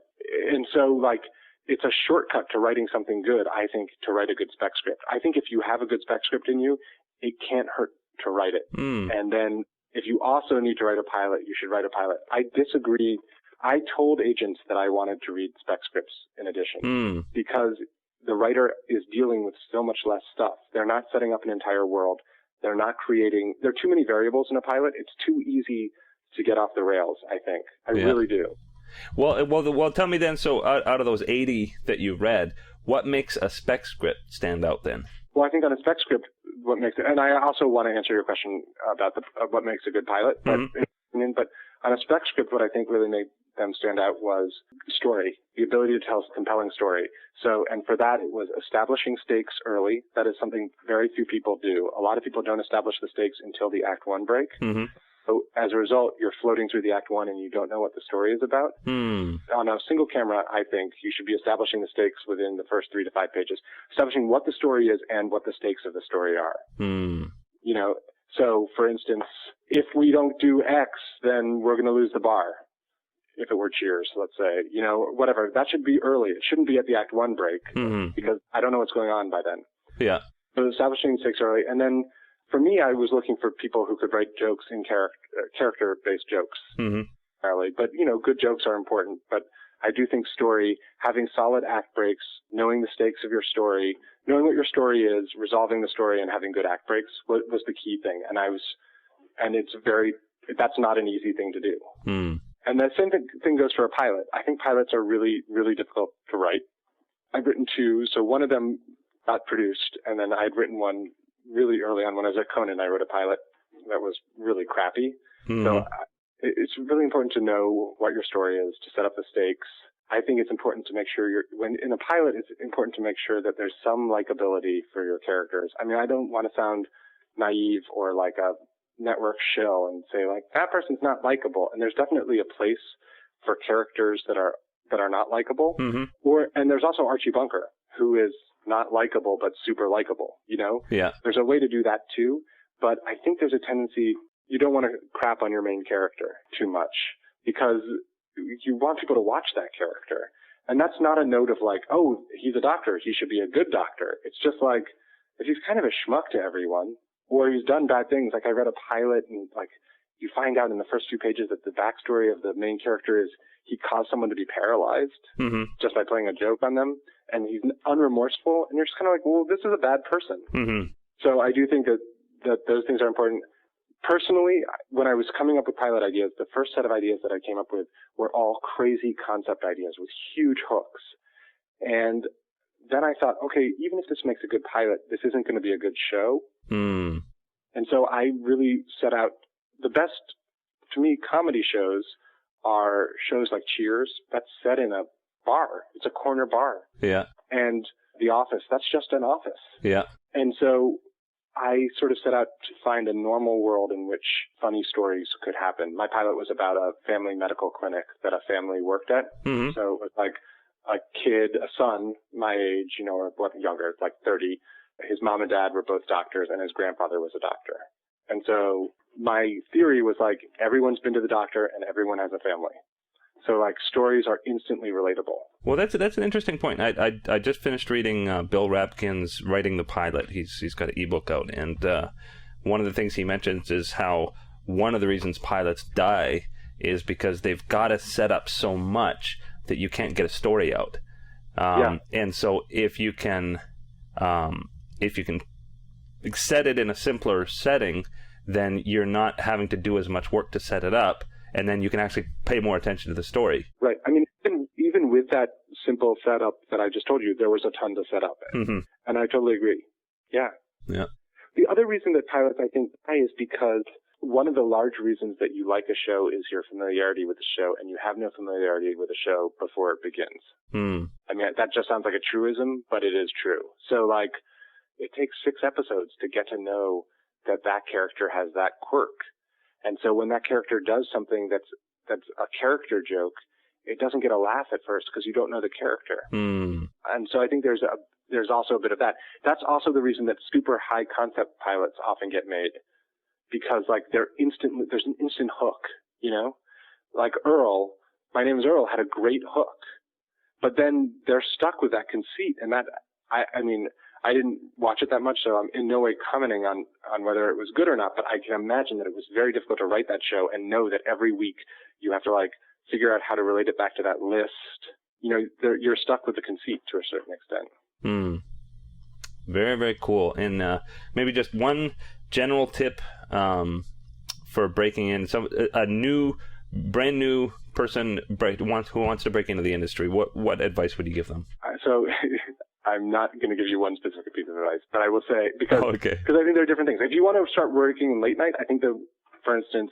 And so it's a shortcut to writing something good, I think, to write a good spec script. I think if you have a good spec script in you, it can't hurt to write it. And then if you also need to write a pilot, you should write a pilot. I disagree. I told agents that I wanted to read spec scripts in addition because the writer is dealing with so much less stuff. They're not setting up an entire world. There are too many variables in a pilot. It's too easy to get off the rails, I think. I really do. Well, tell me then, so out of those 80 that you read, what makes a spec script stand out then? Well, I think on a spec script, what makes it, and I also want to answer your question about what makes a good pilot, but on a spec script, what I think really made them stand out was story, the ability to tell a compelling story. So, and for that, it was establishing stakes early. That is something very few people do. A lot of people don't establish the stakes until the Act 1 break. So as a result, you're floating through the Act 1 and you don't know what the story is about. On a single camera, I think you should be establishing the stakes within the first 3 to 5 pages, establishing what the story is and what the stakes of the story are. So for instance, if we don't do X, then we're going to lose the bar. If it were Cheers, let's say, whatever, that should be early. It shouldn't be at the Act 1 break because I don't know what's going on by then. Yeah. So establishing stakes early. And then for me, I was looking for people who could write jokes in character-based jokes. Early. But, good jokes are important. But I do think story, having solid act breaks, knowing the stakes of your story, knowing what your story is, resolving the story, and having good act breaks was the key thing. And that's not an easy thing to do. And the same thing goes for a pilot. I think pilots are really, really difficult to write. I've written 2, so one of them got produced, and then I'd written one really early on when I was at Conan. I wrote a pilot that was really crappy. So it's really important to know what your story is, to set up the stakes. I think it's important to make sure when in a pilot, it's important to make sure that there's some likability for your characters. I mean, I don't want to sound naive or like a network shill and say that person's not likable. And there's definitely a place for characters that are not likable. And there's also Archie Bunker, who is not likable but super likable. Yeah. There's a way to do that too, but I think there's a tendency you don't want to crap on your main character too much because you want people to watch that character. And that's not a note of oh, he's a doctor, he should be a good doctor. It's just if he's kind of a schmuck to everyone, or he's done bad things. I read a pilot and you find out in the first few pages that the backstory of the main character is he caused someone to be paralyzed just by playing a joke on them. And he's unremorseful. And you're just kind of well, this is a bad person. So I do think that those things are important. Personally, when I was coming up with pilot ideas, the first set of ideas that I came up with were all crazy concept ideas with huge hooks. And then I thought, okay, even if this makes a good pilot, this isn't going to be a good show. Mm. And so I really set out the best, to me, comedy shows are shows like Cheers. That's set in a bar. It's a corner bar. Yeah. And The Office, that's just an office. Yeah. And so I sort of set out to find a normal world in which funny stories could happen. My pilot was about a family medical clinic that a family worked at. Mm-hmm. So it was like a kid, a son, my age, or what, younger, like 30. His mom and dad were both doctors, and his grandfather was a doctor. And so my theory was like, everyone's been to the doctor and everyone has a family. So like stories are instantly relatable. Well, that's an interesting point. I just finished reading Bill Rapkin's Writing the Pilot. He's got an ebook out, and one of the things he mentions is how one of the reasons pilots die is because they've got to set up so much that you can't get a story out. And so if you can set it in a simpler setting, then you're not having to do as much work to set it up, and then you can actually pay more attention to the story. Right. I mean, even with that simple setup that I just told you, there was a ton to set up. Mm-hmm. And I totally agree. Yeah. Yeah. The other reason that pilots, I think, die is because one of the large reasons that you like a show is your familiarity with the show, and you have no familiarity with the show before it begins. Mm. I mean, that just sounds like a truism, but it is true. So, like, it takes 6 episodes to get to know that character has that quirk. And so when that character does something that's a character joke, it doesn't get a laugh at first because you don't know the character. Mm. And so I think there's also a bit of that. That's also the reason that super high concept pilots often get made, because like there's an instant hook, like Earl, My Name is Earl had a great hook, but then they're stuck with that conceit. And that, I mean, I didn't watch it that much, so I'm in no way commenting on whether it was good or not, but I can imagine that it was very difficult to write that show and know that every week you have to like figure out how to relate it back to that list. You're stuck with the conceit to a certain extent. Mm. Very, very cool. And maybe just one general tip for breaking in, a brand new person who wants to break into the industry. What advice would you give them? So I'm not going to give you one specific piece of advice, but I will say, because I think there are different things. If you want to start working late night, I think for instance,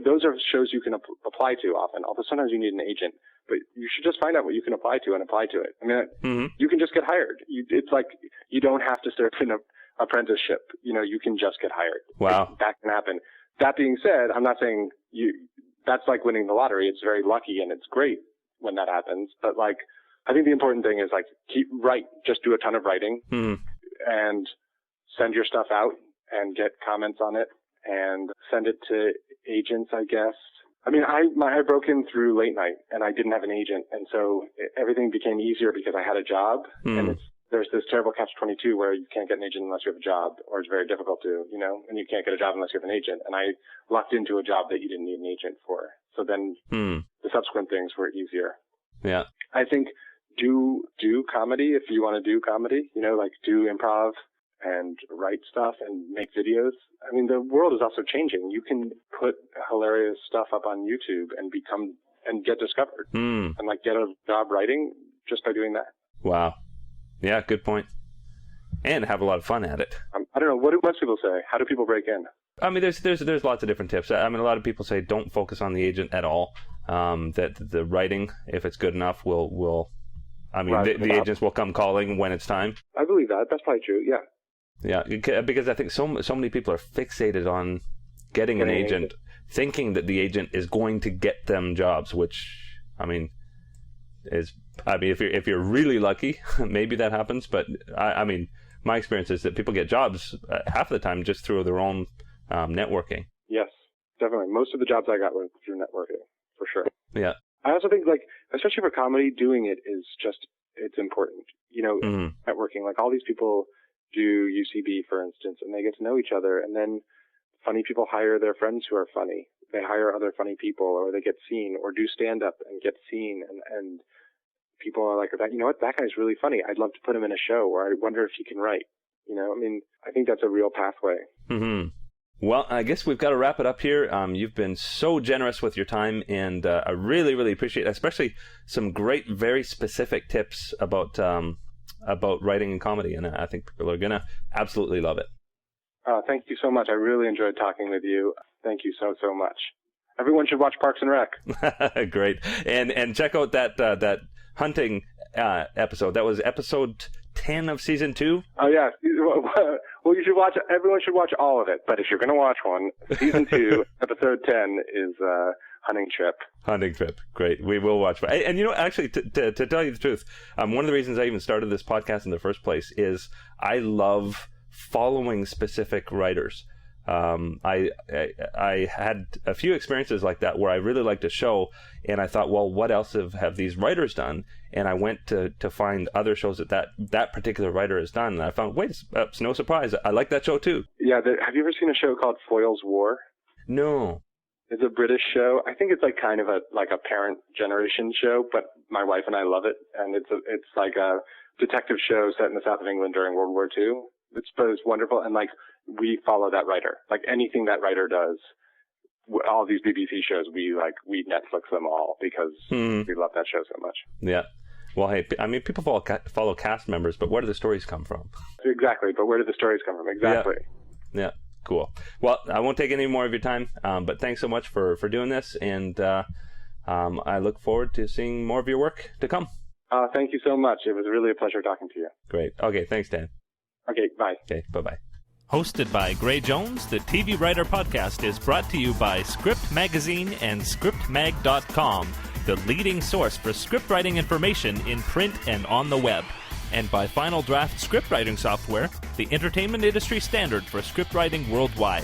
those are shows you can apply to often. Although sometimes you need an agent, but you should just find out what you can apply to and apply to it. I mean, You can just get hired. It's like you don't have to start an apprenticeship. You can just get hired. Wow, that can happen. That being said, I'm not saying that's like winning the lottery. It's very lucky and it's great when that happens, but like, I think the important thing is like just do a ton of writing and send your stuff out and get comments on it and send it to agents, I guess. I mean, I broke in through late night and I didn't have an agent. And so everything became easier because I had a job. And there's this terrible catch-22 where you can't get an agent unless you have a job, or it's very difficult to, and you can't get a job unless you have an agent. And I lucked into a job that you didn't need an agent for. So then the subsequent things were easier. Yeah. I think do comedy if you want to do comedy, like do improv and write stuff and make videos. I mean, the world is also changing. You can put hilarious stuff up on YouTube and get discovered and like get a job writing just by doing that. Wow. Yeah, good point. And have a lot of fun at it. I don't know. What do most people say? How do people break in? I mean, there's lots of different tips. I mean, a lot of people say don't focus on the agent at all. That the writing, if it's good enough, will the agents will come calling when it's time. I believe that. That's probably true. Yeah. Yeah, because I think so many people are fixated on getting an agent, thinking that the agent is going to get them jobs, which if you're really lucky, maybe that happens. But I mean, my experience is that people get jobs half the time just through their own networking. Yes, definitely. Most of the jobs I got were through networking, for sure. Yeah. I also think, like, especially for comedy, doing it is it's important. Networking, like all these people do UCB, for instance, and they get to know each other, and then funny people hire their friends who are funny. They hire other funny people, or they get seen, or do stand-up and get seen, and people are like, that guy's really funny. I'd love to put him in a show, or I wonder if he can write. I think that's a real pathway. Mm-hmm. Well, I guess we've got to wrap it up here. You've been so generous with your time, and I really, really appreciate it, especially some great, very specific tips about writing and comedy, and I think people are going to absolutely love it. Thank you so much. I really enjoyed talking with you. Thank you so, so much. Everyone should watch Parks and Rec. Great. And check out that hunting episode. That was episode 10 of season 2. Oh, yeah. Well, everyone should watch all of it. But if you're going to watch one, season 2, episode 10 is Hunting Trip. Hunting Trip. Great. We will watch. And actually, to tell you the truth, one of the reasons I even started this podcast in the first place is I love following specific writers. I had a few experiences like that where I really liked a show, and I thought, well, what else have these writers done? And I went to find other shows that particular writer has done, and I found, wait, it's no surprise, I like that show too. Yeah, have you ever seen a show called Foyle's War? No. It's a British show. I think it's like kind of a parent generation show, but my wife and I love it, and it's like a detective show set in the south of England during World War II. It's wonderful, and like we follow that writer. Like anything that writer does, all these BBC shows, we Netflix them all because we love that show so much. Yeah. Well, hey, I mean, people follow cast members, but where do the stories come from? Exactly, but where do the stories come from? Exactly. Yeah. Cool. Well, I won't take any more of your time, but thanks so much for doing this, and I look forward to seeing more of your work to come. Thank you so much. It was really a pleasure talking to you. Great. Okay, thanks, Dan. Okay, bye. Okay, bye-bye. Hosted by Gray Jones, the TV Writer Podcast is brought to you by Script Magazine and ScriptMag.com, the leading source for scriptwriting information in print and on the web. And by Final Draft scriptwriting software, the entertainment industry standard for scriptwriting worldwide.